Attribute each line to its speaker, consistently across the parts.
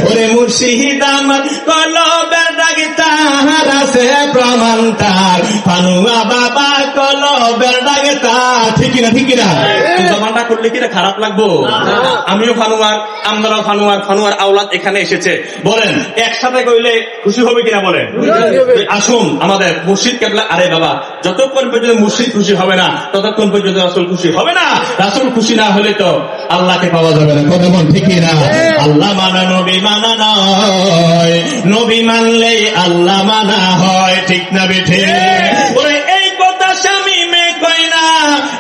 Speaker 1: ওরে মুর্শিদ আমার কলবের দাগে তাহার আছে প্রমাণ তার, ফানুয়া বাবা কলবের দাগে তার। ঠিক না ঠিক না? জমানটা করলে কি খারাপ লাগবো? আমিও ফানুয়ার, আমরাও ফানুয়ার, ফানুয়ার আওলাদ এখানে এসেছে, বলেন একসাথে কইলে খুশি হবে কিনা বলেন? আসুন আমাদের মুর্শিদ কেবলা। আরে বাবা, যতক্ষণ পর্যন্ত মুর্শিদ খুশি হবে না ততক্ষণ পর্যন্ত রাসূল খুশি হবে না। রাসূল খুশি না হলে তো আল্লাহকে পাওয়া যাবে না। কথা বল ঠিক না? আল্লাহ মানা নবী মানা নয়, নবী মানলেই আল্লাহ মানা হয়। ঠিক না বেঠে? ওরে এই কথা স্বামী মে কয় না,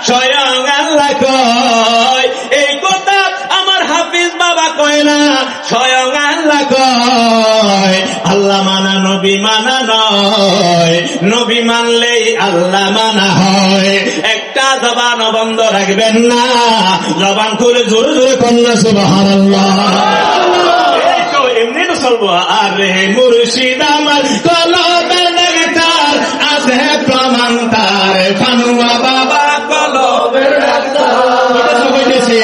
Speaker 1: স্বয়ং আল্লাহ কয়। এই কথা আমার হাফিজ বাবা কয় না, স্বয়ং আল্লাহ কয়। আল্লাহ মানা নবী মানা নয়, নবী মানলেই আল্লাহ মানা হয়। একটা জবান বন্ধ রাখবেন না, জবান খুলে জোরে জোরে কন্যা সুবহানাল্লাহ। এমনি তো চলবো। আরে মুর্শিদ আমার কলবের দাগে তার আছে প্রমাণ তার, ফানুয়া বাবা কলবের দাগে তার।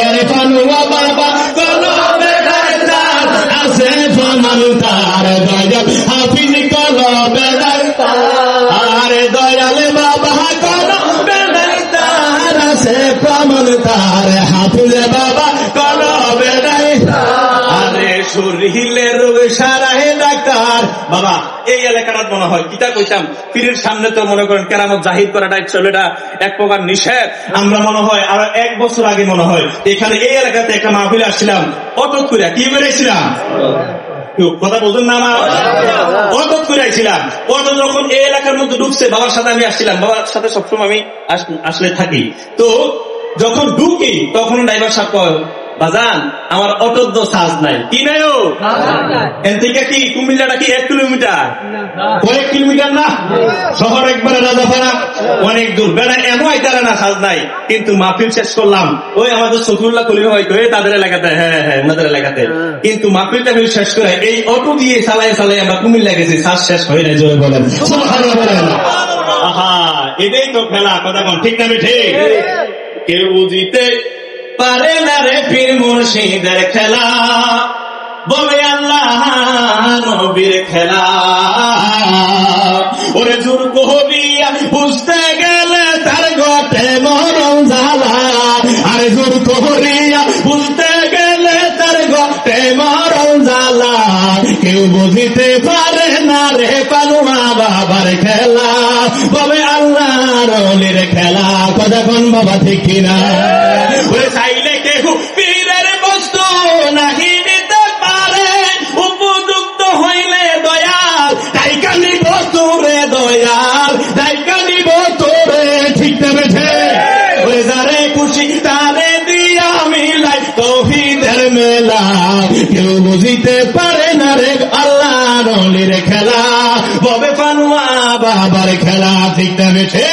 Speaker 1: আরে ফানুয়া বাবা কলবের দাগে তার আছে প্রমাণ তার, দয়াল হাফিজ কলবের দাগে তার। আরে দয়াল বাবা কলবের দাগে তার আছে প্রমাণ তার, হাফিজ বাবা কলবের দাগে তার। আরে শরীরের রোগ সারাহে ডাক্তার। বাবা এই এলাকাটা মনে হয় কিতা কইতাম, পীরের সামনে তো মনে করেন কেরামত জাহির করাটা চলেটা এক প্রকার নিষেধ। আমরা মনে হয় আরো 1 বছর আগে মনে হয় এখানে এই এলাকাতে একটা মাহফিলে আসছিলাম, অটক করে কি বেড়েছিলাম, কথা বলছেন না? আমার অটক করে আইছিলাম। অটো যখন এই এলাকার মধ্যে ঢুকছে, বাবার সাথে আমি আসছিলাম, বাবার সাথে সবসময় আমি আসলে থাকি। তো যখন ঢুকি তখন ড্রাইভার সাহেব কয়, বাজান আমার অটোর তো চার্জ নাই। কি নাই? ও এন থেকে কি কুমিল্লাটা কি 1 কিলোমিটার? কয়েক কিলোমিটার না, শহর একবারে রাজাপাড়া, অনেক দূর। বেড়া এমন আইতারা না চার্জ নাই। কিন্তু মাহফিল শেষ করলাম ওই আমাদের শফিউল্লাহ কলিম হয়তো তাদের এলাকাতে, হ্যাঁ হ্যাঁ ওনাদের এলাকাতে। কিন্তু মাহফিলটা শেষ করে এই অটো দিয়ে চালাই চালাই আমরা কুমিল্লা গেছি, চার্জ শেষ হয় না। জোরে বলেন সুবহানাল্লাহ। আহা, এটাই তো খেলা। কথা বল ঠিক না? ঠিক। কেউ বুঝিতে পারে না রে পীর মুর্শিদের খেলা, বলে আল্লাহ নবীর খেলা। ওরে জোর কহরিয়া বুঝতে গেলে তার গটে মরণ জ্বালা। আরে জোর কহরিয়া বুঝতে গেলে তার গটে মরণ জ্বালা। কেউ বুঝিতে পারে না রে পানুয়া বাবার খেলা, বলে আল্লাহ নবীর খেলা। কথা কোন বাবা ঠিক কিনা? ওরে চাইলে কেউ পীরের বস্তু নাহি নিতে পারে, উপযুক্ত হইলে দয়াল দায়িকা নিব তোরে, দয়াল দায়িকা নিব তোরে। ঠিক না বেঠে? ওরে যারে খুশি তারে দিয়া মিলাই তৌহিদের মেলা। কেউ বুঝিতে পারে না রে আল্লাহ নবীর খেলা, ববে পানুয়া বাবার খেলা। ঠিক না বেঠে?